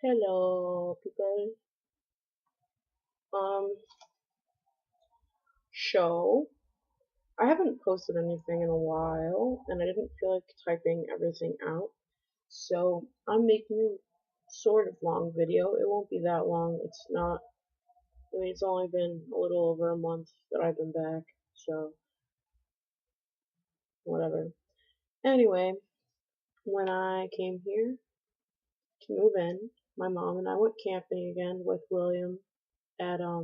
Hello, people. Um, show. I haven't posted anything in a while, and I didn't feel like typing everything out. So I'm making a sort of long video. It won't be that long. It's not. I mean, it's only been a little over a month that I've been back. So whatever. Anyway, when I came here to move in, my mom and I went camping again with William at a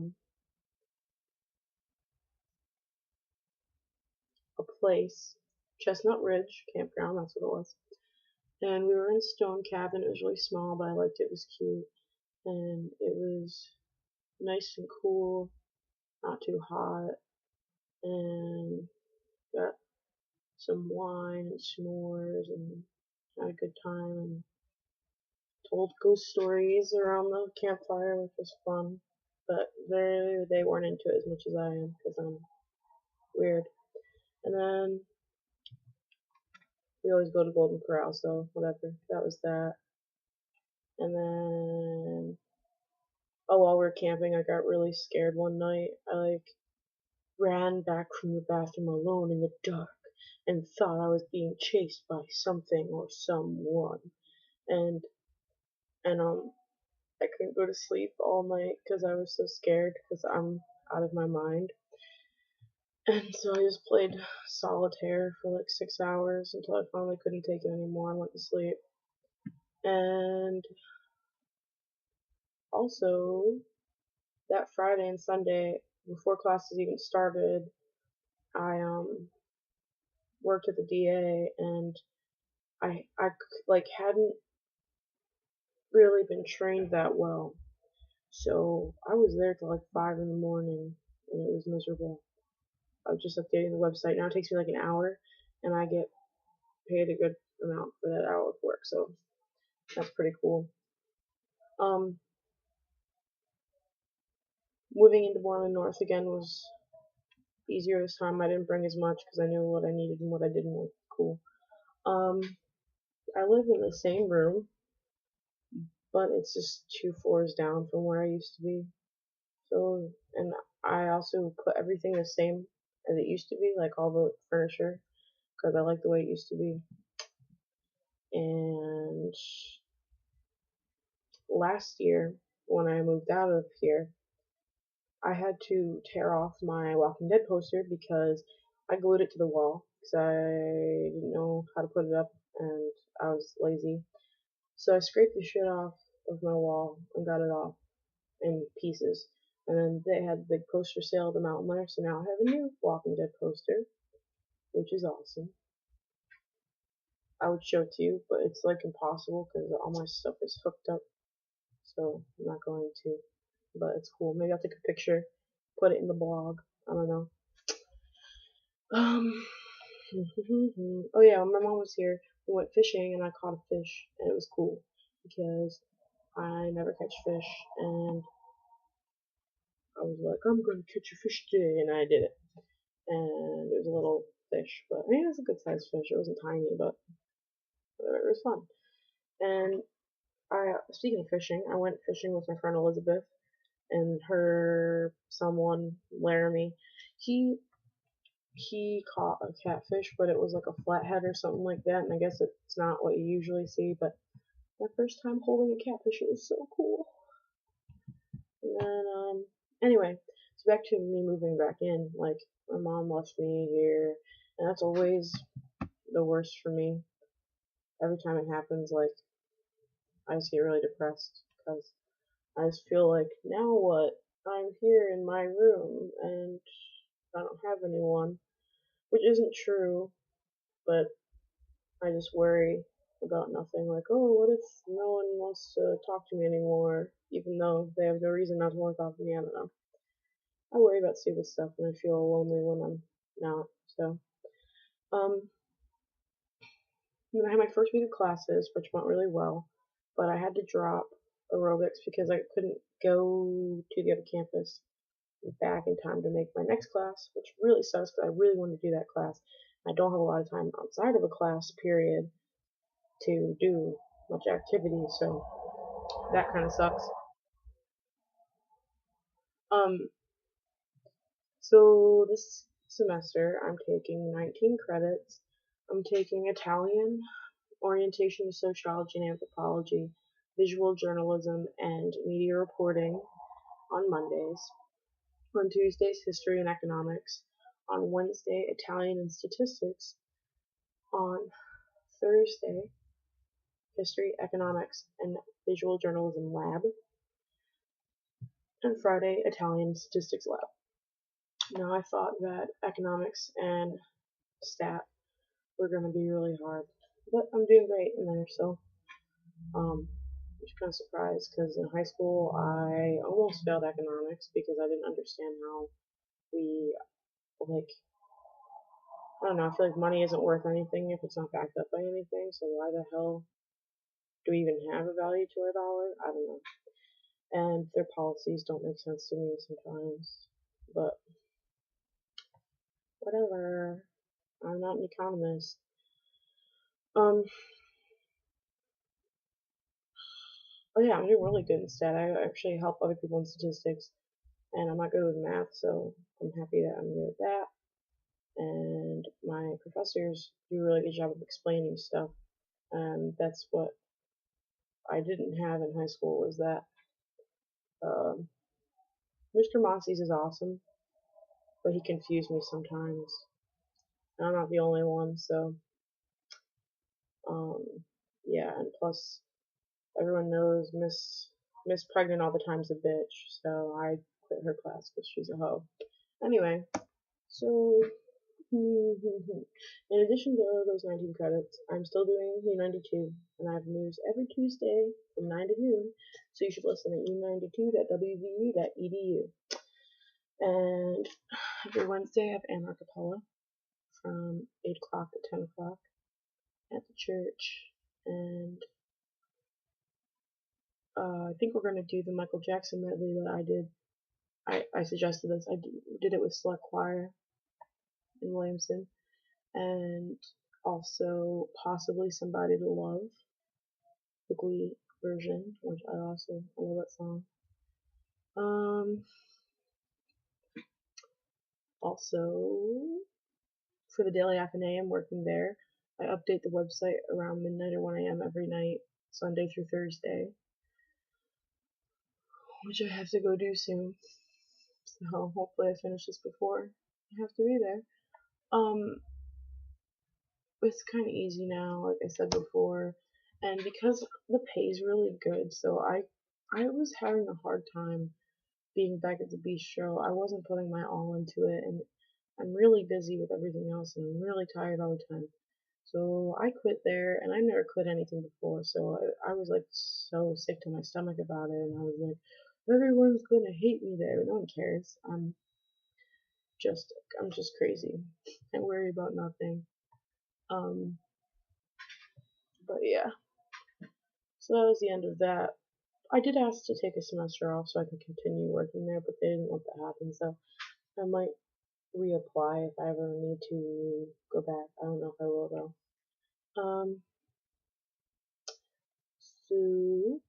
place, Chestnut Ridge Campground. That's what it was. And we were in a stone cabin. It was really small, but I liked it. It was cute. And it was nice and cool, not too hot. And got some wine and s'mores and had a good time and told ghost stories around the campfire, which was fun. But they weren't into it as much as I am because I'm weird. And then we always go to Golden Corral, so whatever. That was that. And then, oh, while we were camping, I got really scared one night. I ran back from the bathroom alone in the dark and thought I was being chased by something or someone. And and I couldn't go to sleep all night because I was so scared because I'm out of my mind. And so I just played solitaire for like 6 hours until I finally couldn't take it anymore and went to sleep. And also that Friday and Sunday before classes even started, I worked at the DA and I like hadn't really been trained that well. So I was there till like 5 in the morning and it was miserable. I was just updating the website. Now it takes me like an hour and I get paid a good amount for that hour of work, so that's pretty cool. Um Moving into Borman North again was easier this time. I didn't bring as much because I knew what I needed and what I didn't want. Cool. Um I live in the same room, but it's just 2 floors down from where I used to be. So, and I also put everything the same as it used to be, like all the furniture, because I like the way it used to be. And last year, when I moved out of here, I had to tear off my Walking Dead poster because I glued it to the wall because I didn't know how to put it up and I was lazy. So I scraped the shit off of my wall and got it off in pieces. And then they had the big poster sale at the Mountain Lair, so now I have a new Walking Dead poster, which is awesome. I would show it to you, but it's like impossible because all my stuff is hooked up, so I'm not going to. But it's cool. Maybe I'll take a picture, put it in the blog. I don't know. Um. Oh yeah, when my mom was here, we went fishing and I caught a fish, and it was cool because I never catch fish, and I was like, I'm gonna catch a fish today, and I did it. And it was a little fish, but I mean, it was a good sized fish. It wasn't tiny, but whatever, it was fun. And speaking of fishing, I went fishing with my friend Elizabeth and her someone Laramie. He he caught a catfish, but it was like a flathead or something like that. And I guess it's not what you usually see, but my first time holding a catfish, it was so cool. And then anyway, so back to me moving back in. Like my mom left me here, and that's always the worst for me. Every time it happens, like I just get really depressed because I just feel like now what? I'm here in my room and I don't have anyone, which isn't true, but I just worry about nothing. Like, oh, what if no one wants to talk to me anymore, even though they have no reason not to want to talk to me? I don't know. I worry about stupid stuff and I feel lonely when I'm not. So, um, then I had my first week of classes, which went really well, but I had to drop aerobics because I couldn't go to the other campus back in time to make my next class, which really sucks because I really wanted to do that class. I don't have a lot of time outside of a class period to do much activity, so that kind of sucks. Um, so this semester I'm taking 19 credits. I'm taking Italian, orientation to sociology and anthropology, visual journalism, and media reporting on Mondays. On Tuesdays, history and economics. On Wednesday, Italian and statistics. On Thursday, history, economics, and visual journalism lab. And Friday, Italian statistics lab. Now I thought that economics and stat were going to be really hard, but I'm doing great in there, so I'm just kind of surprised because in high school I almost failed economics because I didn't understand how we, like, I don't know, I feel like money isn't worth anything if it's not backed up by anything, so why the hell do we even have a value to our dollar? I don't know. And their policies don't make sense to me sometimes, but whatever. I'm not an economist. Um, oh yeah, I'm doing really good in stat. I actually help other people in statistics, and I'm not good with math, so I'm happy that I'm good at that. And my professors do a really good job of explaining stuff, and that's what I didn't have in high school was that. Mr. Mossie's is awesome, but he confused me sometimes. And I'm not the only one, so um, yeah. And plus, everyone knows Miss Pregnant all the time's a bitch, so I quit her class because she's a hoe. Anyway, so in addition to those 19 credits, I'm still doing U92, and I have news every Tuesday from 9 to noon, so you should listen at u92.wvu.edu. And every Wednesday I have Anarchapella from 8 o'clock to 10 o'clock at the church. And I think we're going to do the Michael Jackson medley that I did. I suggested this. I did it with Select Choir in Williamson. And also possibly Somebody to Love, the Glee version, which I love that song. Also, for the Daily Afternoon, I'm working there. I update the website around midnight or 1 a.m. every night, Sunday through Thursday, which I have to go do soon. So hopefully I finish this before I have to be there. It's kind of easy now, like I said before, and because the pay is really good, so I was having a hard time being back at the bistro. I wasn't putting my all into it, and I'm really busy with everything else, and I'm really tired all the time. So I quit there, and I never quit anything before, so I was like so sick to my stomach about it, and I was like, everyone's gonna hate me there. No one cares. Just I'm just crazy. I worry about nothing. Um, but yeah. So that was the end of that. I did ask to take a semester off so I could continue working there, but they didn't want that to happen, so I might reapply if I ever need to go back. I don't know if I will though. So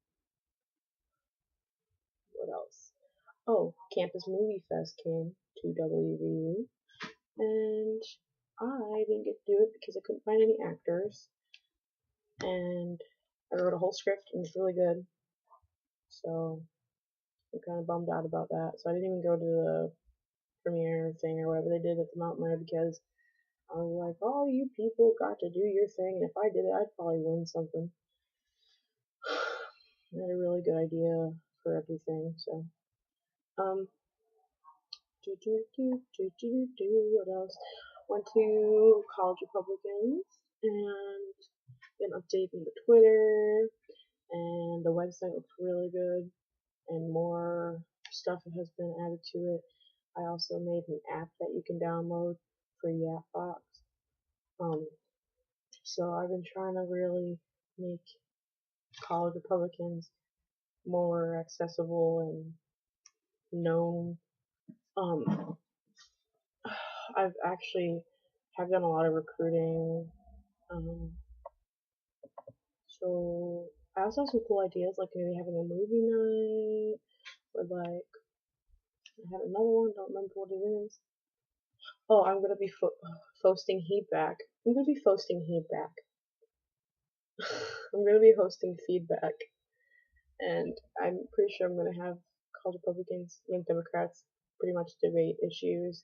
what else? Oh, Campus Movie Fest came to WVU, and I didn't get to do it because I couldn't find any actors, and I wrote a whole script and it's really good, so I'm kind of bummed out about that. So I didn't even go to the premiere thing or whatever they did at the Mountain Lion because I was like, oh, you people got to do your thing, and if I did it, I'd probably win something. I had a really good idea for everything, so um, what else? Went to College Republicans and been updating the Twitter, and the website looks really good, and more stuff has been added to it. I also made an app that you can download for Yapbox. So I've been trying to really make college Republicans more accessible and known. Um, I've actually have done a lot of recruiting. So I I also have some cool ideas, like maybe having a movie night, or like I had another one, don't remember what it is. Oh, I'm gonna be posting heat back. I'm gonna be posting heat back. I'm gonna be hosting feedback, and I'm pretty sure I'm gonna have college Republicans, Young Democrats, pretty much debate issues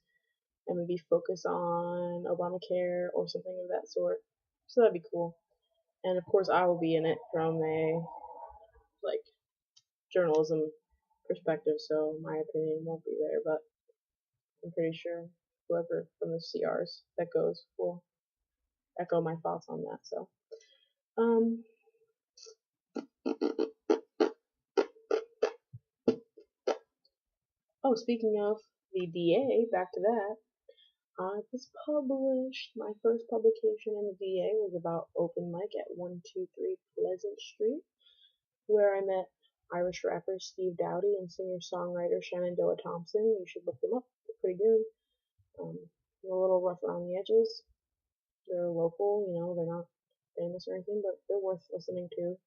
and maybe focus on Obamacare or something of that sort. So that'd be cool. And of course, I will be in it from a like journalism perspective, so my opinion won't be there, but I'm pretty sure whoever from the CRs that goes will echo my thoughts on that. So, um, oh, speaking of the DA, back to that. I was published. My first publication in the DA was about open mic at 123 Pleasant Street, where I met Irish rapper Steve Dowdy and singer-songwriter Shenandoah Thompson. You should look them up. They're pretty good. They're a little rough around the edges. They're local, they're not famous or anything, but they're worth listening to.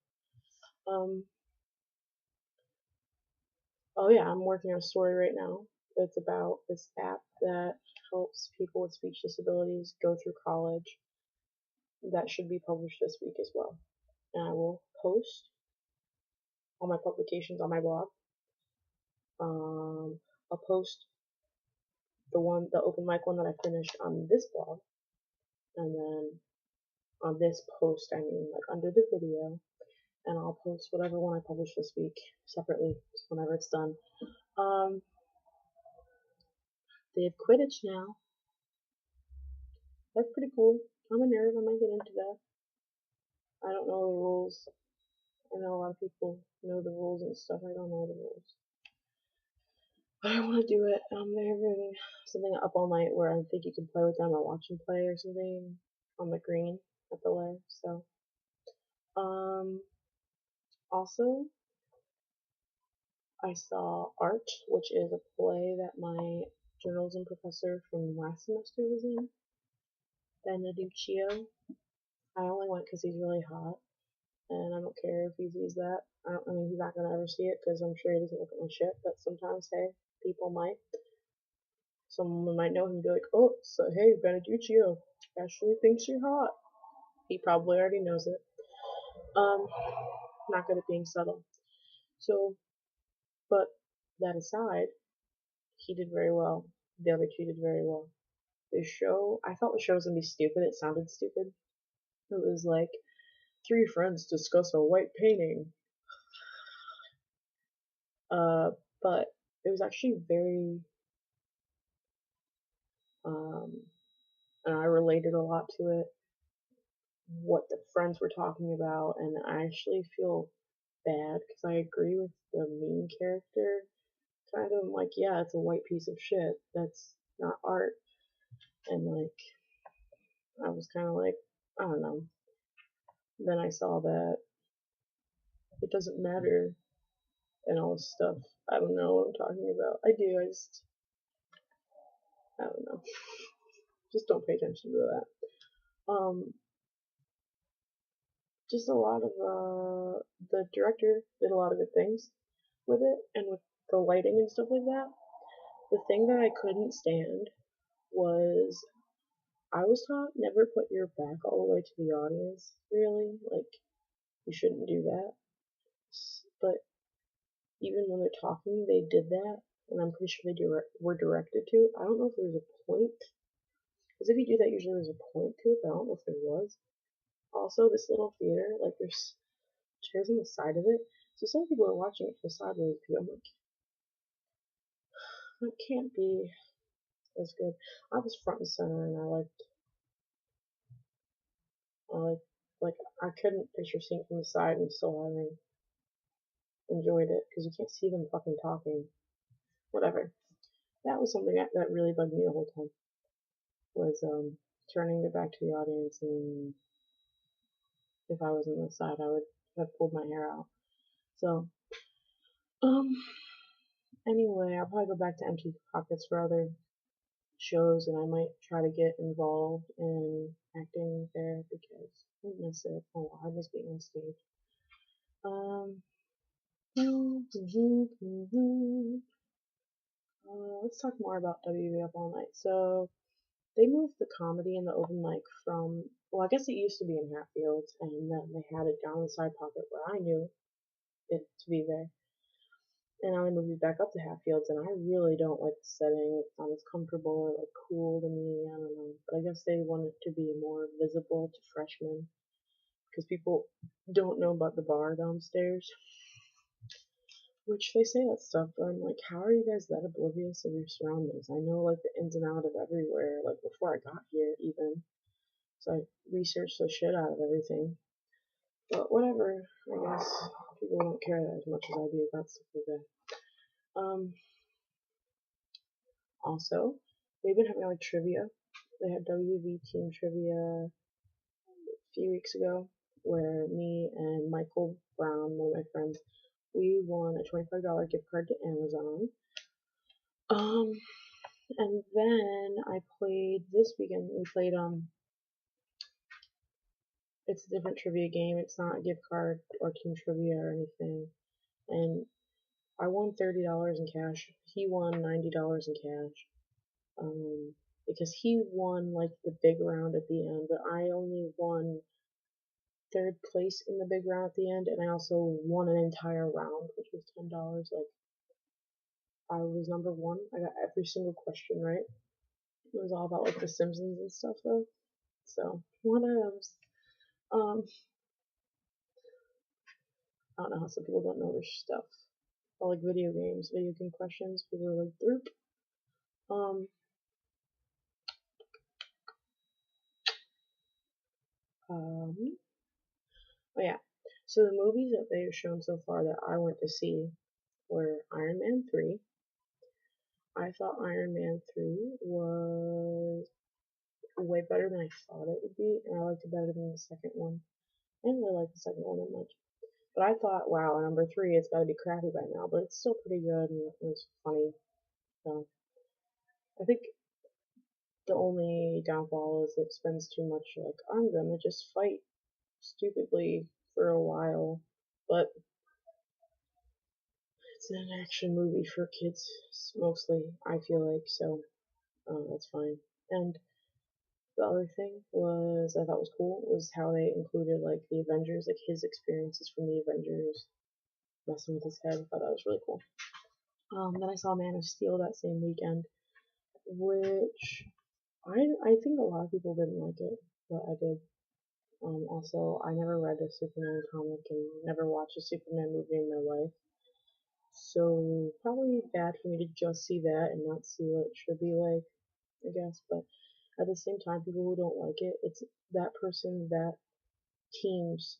Oh yeah, I'm working on a story right now. It's about this app that helps people with speech disabilities go through college. That should be published this week as well. And I will post all my publications on my blog. I'll post the open mic one that I finished on this blog, and then on this post, I mean like under the video, and I'll post whatever one I publish this week separately whenever it's done. They have Quidditch now. That's pretty cool. I'm a nerd. I might get into that. I don't know the rules. I know a lot of people know the rules and stuff. I don't know the rules. But I want to do it. They're having something up all night where I think you can play with them or watch them play or something on the green at the lair. So, also, I saw Art, which is a play that my journalism professor from last semester was in, Beneduccio. I only went because he's really hot, and I don't care if he sees that. I mean, he's not gonna ever see it because I'm sure he doesn't look at my shit. But sometimes, hey, people might. Someone might know him and be like, "Oh, so hey, Beneduccio, Ashley thinks you're hot." He probably already knows it. Not good at being subtle. So, but that aside, he did very well. The other two did very well. The show, I thought the show was gonna be stupid. It sounded stupid. It was like three friends discuss a white painting. But it was actually very, and I related a lot to it, what the friends were talking about, and I actually feel bad because I agree with the main character. Kind of like, yeah, it's a white piece of shit. That's not art. And like, I was kind of like, I don't know. Then I saw that it doesn't matter and all this stuff. I don't know what I'm talking about. I do, I don't know. Just don't pay attention to that. Just a lot of, the director did a lot of good things with it, and with the lighting and stuff like that. The thing that I couldn't stand was I was taught never put your back all the way to the audience, really. Like, you shouldn't do that. But even when they're talking, they did that, and I'm pretty sure they were directed to. I don't know if there's a point, because if you do that, usually there's a point to it, but I don't know if there was. Also, this little theater, like, there's chairs on the side of it, so some people are watching it from a sideways view. I'm like, that can't be as good. I was front and center, and like, I couldn't picture seeing it from the side and still having enjoyed it, because you can't see them fucking talking. Whatever. That was something that really bugged me the whole time, was, turning it back to the audience, and if I was on the side, I would have pulled my hair out. So, um, anyway, I'll probably go back to Empty Pockets for other shows, and I might try to get involved in acting there because I miss it a lot. I miss being on stage. Let's talk more about WB Up All Night. So they moved the comedy and the open mic from, well, I guess it used to be in Hatfields, and then they had it down the side pocket where I knew it to be there. And now they moved it back up to Hatfields, and I really don't like the setting. It's not as comfortable or like cool to me. I don't know, but I guess they want it to be more visible to freshmen because people don't know about the bar downstairs. Which they say that stuff, but I'm like, how are you guys that oblivious of your surroundings? I know like the ins and out of everywhere, like before I got here even. So I researched the shit out of everything. But whatever, I guess people don't care as much as I do about stuff like that. Also, they've been having like trivia. They had WV team trivia a few weeks ago where me and Michael Brown, one of my friends, we won a $25 gift card to Amazon. Um, and then I played this weekend. We played it's a different trivia game. It's not a gift card or team trivia or anything. And I won $30 in cash. He won $90 in cash. Because he won like the big round at the end, but I only won third place in the big round at the end, and I also won an entire round, which was $10. Like I was number one. I got every single question right. It was all about like The Simpsons and stuff though. So one of those. I don't know how some people don't know their stuff. Or like video games, video game questions. People are like, derp. Um, um, oh yeah. So the movies that they've shown so far that I went to see were Iron Man 3. I thought Iron Man 3 was way better than I thought it would be, and I liked it better than the second one. I didn't really like the second one that much. But I thought, wow, number 3, it's gotta be crappy by now, but it's still pretty good and it's funny. So I think the only downfall is it spends too much like, I'm gonna just fight stupidly for a while. But it's an action movie for kids mostly, I feel like, so that's fine. And the other thing was I thought was cool was how they included like the Avengers, like his experiences from the Avengers, messing with his head. I thought that was really cool. Then I saw Man of Steel that same weekend, which I think a lot of people didn't like it, but I did. Also, I never read a Superman comic and never watched a Superman movie in my life, so probably bad for me to just see that and not see what it should be like, I guess. But at the same time, people who don't like it, it's that person, that team's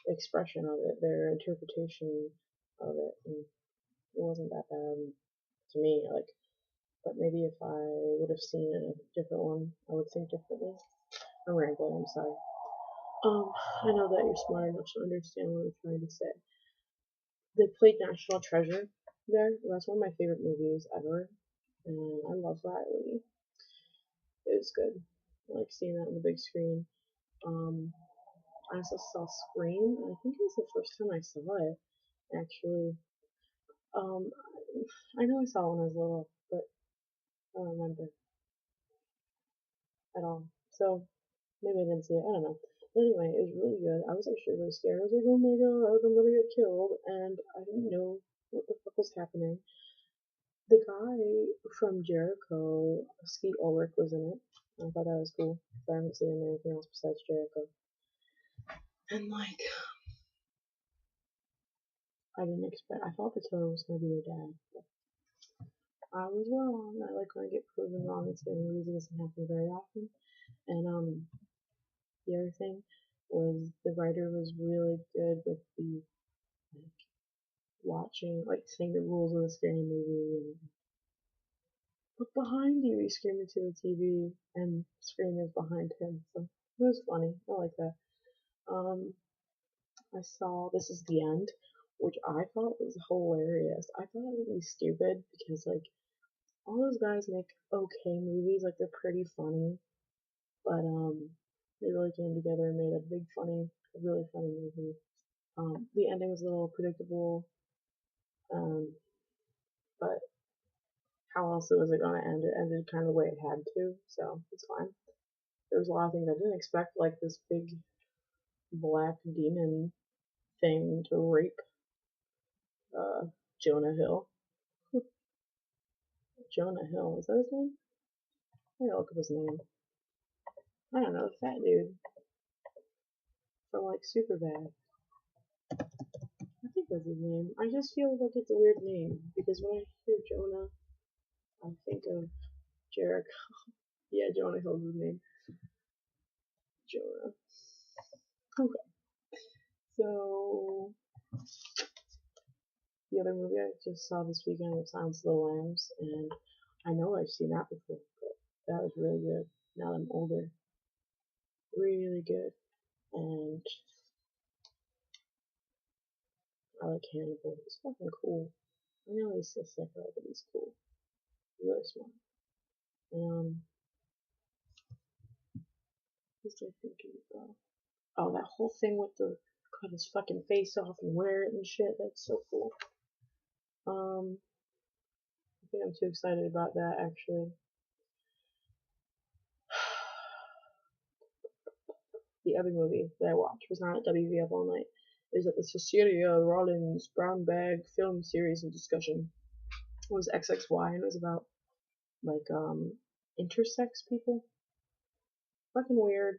expression of it, their interpretation of it, and it wasn't that bad to me. Like, but maybe if I would have seen a different one, I would think differently. I'm rambling. I'm sorry. I know that you're smart enough to understand what I'm trying to say. They played National Treasure there. That's one of my favorite movies ever, and I love Riley. It was good. I like seeing that on the big screen. Um, I also saw Scream, and I think it was the first time I saw it, actually. Um, I know I saw it when I was little, but I don't remember at all. So maybe I didn't see it. I don't know. But anyway, it was really good. I was actually really scared. I was like, oh my god, I'm gonna get killed, and I didn't know what the fuck was happening. The guy from Jericho, Skeet Ulrich, was in it. I thought that was cool. I haven't seen him in anything else besides Jericho. And like, I didn't expect. I thought the killer was gonna be your dad. But I was wrong. I like when I get proven wrong in scary movies. It doesn't happen very often. And the other thing was the writer was really good with the like watching, like saying the rules of the scary movie and look behind you, he screamed into the TV, and Scream is behind him. So it was funny. I like that. Um, I saw This Is the End, which I thought was hilarious. I thought it would be stupid because like all those guys make okay movies, like they're pretty funny, but they really came together and made a really funny movie. The ending was a little predictable, um, but how else was it gonna end? It ended kind of the way it had to, so it's fine. There was a lot of things I didn't expect, like this big black demon thing to rape Jonah Hill. Jonah Hill, is that his name? I gotta look up his name. I don't know, the fat dude from like Superbad. I think that's his name. I just feel like it's a weird name because when I hear Jonah, I think of Jericho. Yeah, Jonah Hill's his name. Jonah. Okay. So the other movie I just saw this weekend was Silence of the Lambs, and I know I've seen that before, but that was really good. Now that I'm older, really good, and I like Hannibal. He's fucking cool. I know he's so sicko, but he's cool. He's really smart. What's I thinking about? Oh, that whole thing with the cut his fucking face off and wear it and shit. That's so cool. I think I'm too excited about that actually. The other movie that I watched was not at WVF all night. It was at the Cecilia Rollins Brown Bag Film Series and Discussion. It was XXY and it was about like intersex people. Fucking weird.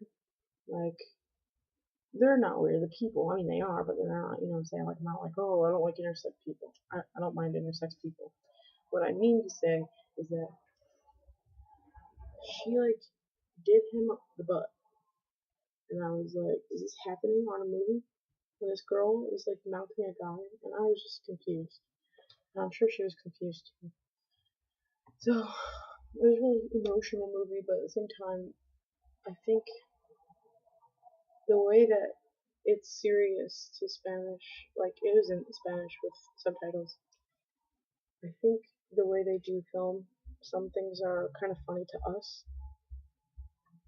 Like they're not weird, the people. I mean they are, but they're not, you know what I'm saying? Like I'm not like, oh, I don't like intersex people. I don't mind intersex people. What I mean to say is that she like did him up the butt. And I was like, is this happening on a movie? And this girl was like mounting a guy, and I was just confused. And I'm sure she was confused too. So it was a really emotional movie, but at the same time, I think the way that it's serious to Spanish, like it is in Spanish with subtitles. I think the way they do film, some things are kind of funny to us.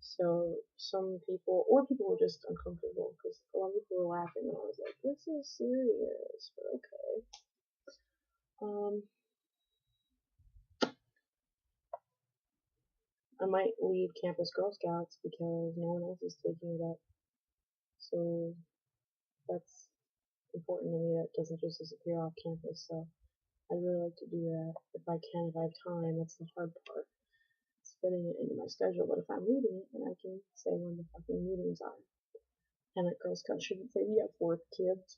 So some people, or people were just uncomfortable because a lot of people were laughing, and I was like, "This is serious," but okay. I might lead Campus Girl Scouts because no one else is taking it up. So that's important to me. That doesn't just disappear off campus. So I'd really like to do that if I can, if I have time. That's the hard part. It's fitting it into my schedule. But if I'm leading it, then I can say when the fucking meetings are. And that Girl Scouts shouldn't say me up for it, kids.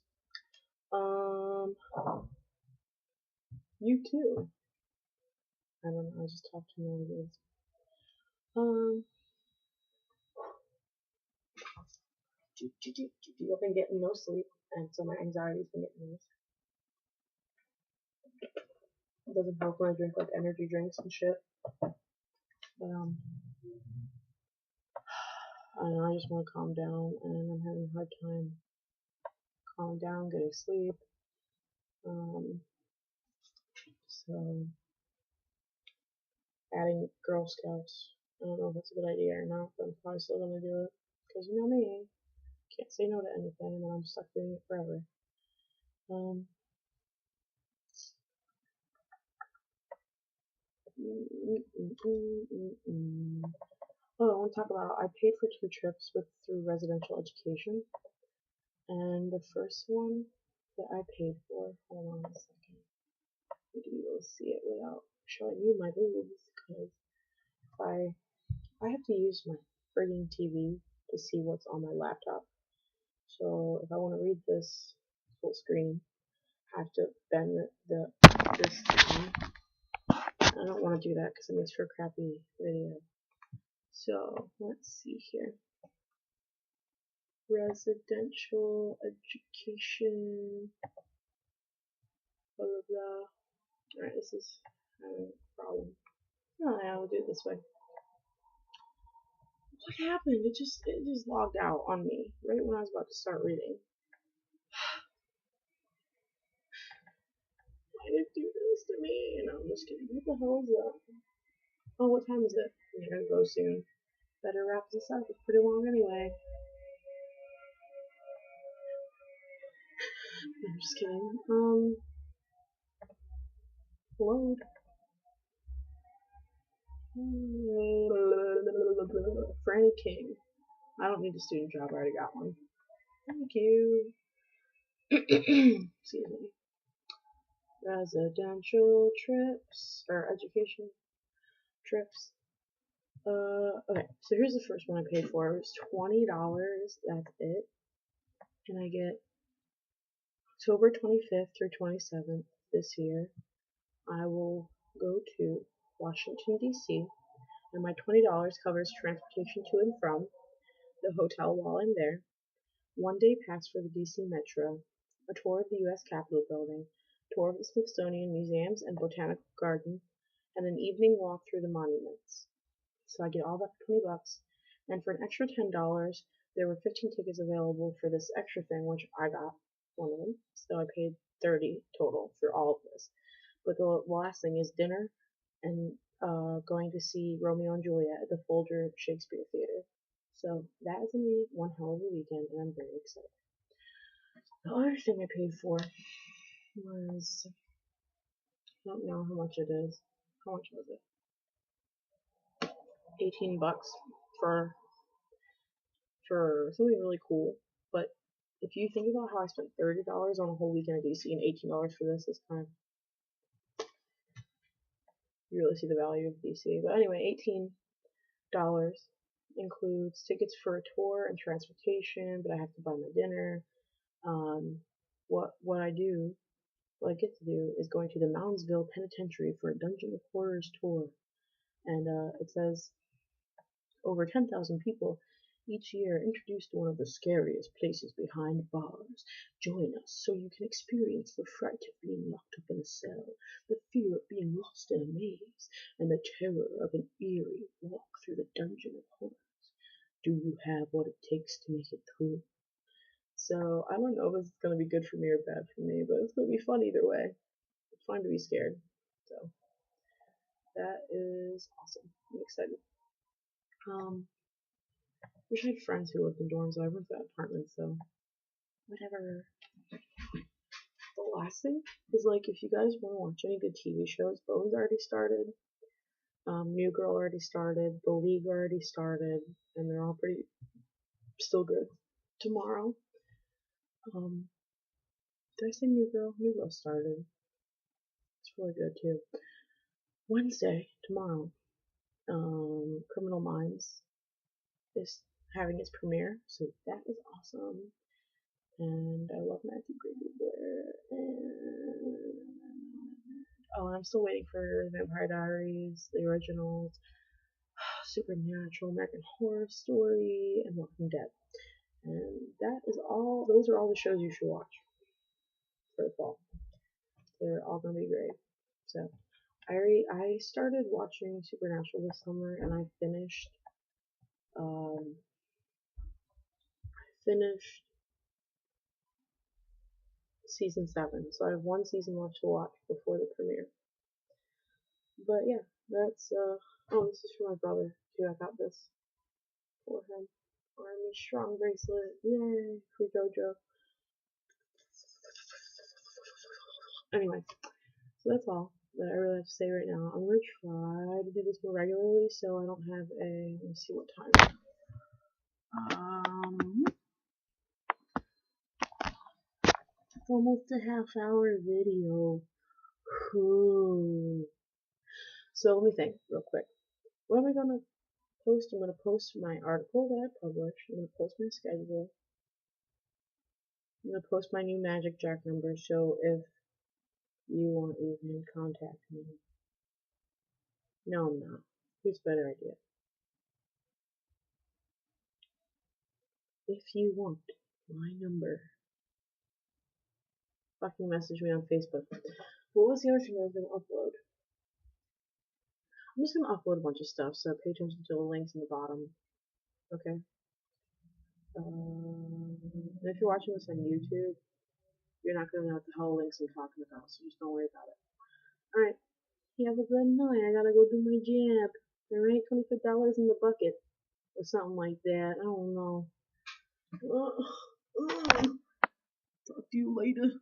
You too. I don't know. I just talked to noises. I've been getting no sleep, and so my anxiety's been getting worse. It doesn't help when I drink like energy drinks and shit. But I don't know. I just want to calm down, and I'm having a hard time calming down, getting sleep. So adding Girl Scouts. I don't know if that's a good idea or not, but I'm probably still gonna do it because you know me, can't say no to anything, and then I'm stuck doing it forever. Oh, I want to talk about. I paid for 2 trips through residential education, and the first one that I paid for. Hold on a second. I need to be able to see it without showing you my boobs, because I have to use my frigging TV to see what's on my laptop. So if I want to read this full screen, I have to bend this down. I don't want to do that because it makes for a crappy video. So let's see here. Residential education, blah blah blah. Alright, this is having a problem. Oh yeah, we'll do it this way. What happened? It just logged out on me right when I was about to start reading. Why did it do this to me? And I'm just kidding. What the hell is that? Oh, what time is it? I gotta go soon. Better wrap this up. It's pretty long anyway. I'm just kidding. Load. Franny King. I don't need a student job, I already got one. Thank you. Excuse me. Residential trips, or education trips. Okay, so here's the first one I paid for. It was $20, that's it. And I get October 25th through 27th this year. I will go to Washington, D.C., and my $20 covers transportation to and from the hotel while I'm there, 1 day pass for the DC Metro, a tour of the U.S. Capitol building, tour of the Smithsonian Museums and Botanical Garden, and an evening walk through the monuments. So I get all that for $20, and for an extra $10, there were 15 tickets available for this extra thing, which I got one of them. So I paid $30 total for all of this. But the last thing is dinner and going to see Romeo and Juliet at the Folger Shakespeare Theater. So that is going to be one hell of a weekend, and I'm very excited. The other thing I paid for was, I don't know how much it is. How much was it? $18 for something really cool. But if you think about how I spent $30 on a whole weekend at DC and $18 for this, it's kind of, you really see the value of DC. But anyway, $18 includes tickets for a tour and transportation, but I have to buy my dinner. What I get to do is going to the Moundsville Penitentiary for a Dungeon of Horrors tour. And it says over 10,000 people each year introduced to one of the scariest places behind bars. Join us so you can experience the fright of being locked up in a cell, the fear of being lost in a maze, and the terror of an eerie walk through the Dungeon of Horrors. Do you have what it takes to make it through? So I don't know if it's going to be good for me or bad for me, but it's going to be fun either way. It's fun to be scared. So that is awesome. I'm excited. Wish I had friends who lived in dorms, so I went to that apartment, so whatever. The last thing is, like, if you guys want to watch any good TV shows, Bones already started, New Girl already started, The League already started, and they're all pretty still good. Tomorrow, did I say New Girl? New Girl started. It's really good too. Wednesday, tomorrow, Criminal Minds is having its premiere, so that is awesome. And I love Matthew Gray Blair. And I'm still waiting for Vampire Diaries, the originals, Supernatural, American Horror Story, and Walking Dead. And that is all. Those are all the shows you should watch for the fall. They're all gonna be great. So I started watching Supernatural this summer, and I finished season 7, so I have one season left to watch before the premiere. But yeah, that's oh, this is for my brother too. I got this for him. Army Strong bracelet, yay, for JoJo. Anyway, so that's all that I really have to say right now. I'm gonna try to do this more regularly, so I don't have a. Let me see what time. It's almost a half-hour video. Cool. So let me think real quick. What am I gonna post? I'm gonna post my article that I published. I'm gonna post my schedule. I'm gonna post my new Magic Jack number. So if you want, you can contact me. No, I'm not. Here's a better idea. If you want my number, fucking message me on Facebook. What was the other thing I was gonna upload? I'm just gonna upload a bunch of stuff, so pay attention to the links in the bottom. Okay. And if you're watching this on YouTube, you're not gonna know what the hell links I'm talking about, so just don't worry about it. Alright. You have a good night. I gotta go do my job. Alright, $25 in the bucket. Or something like that. I don't know. Talk to you later.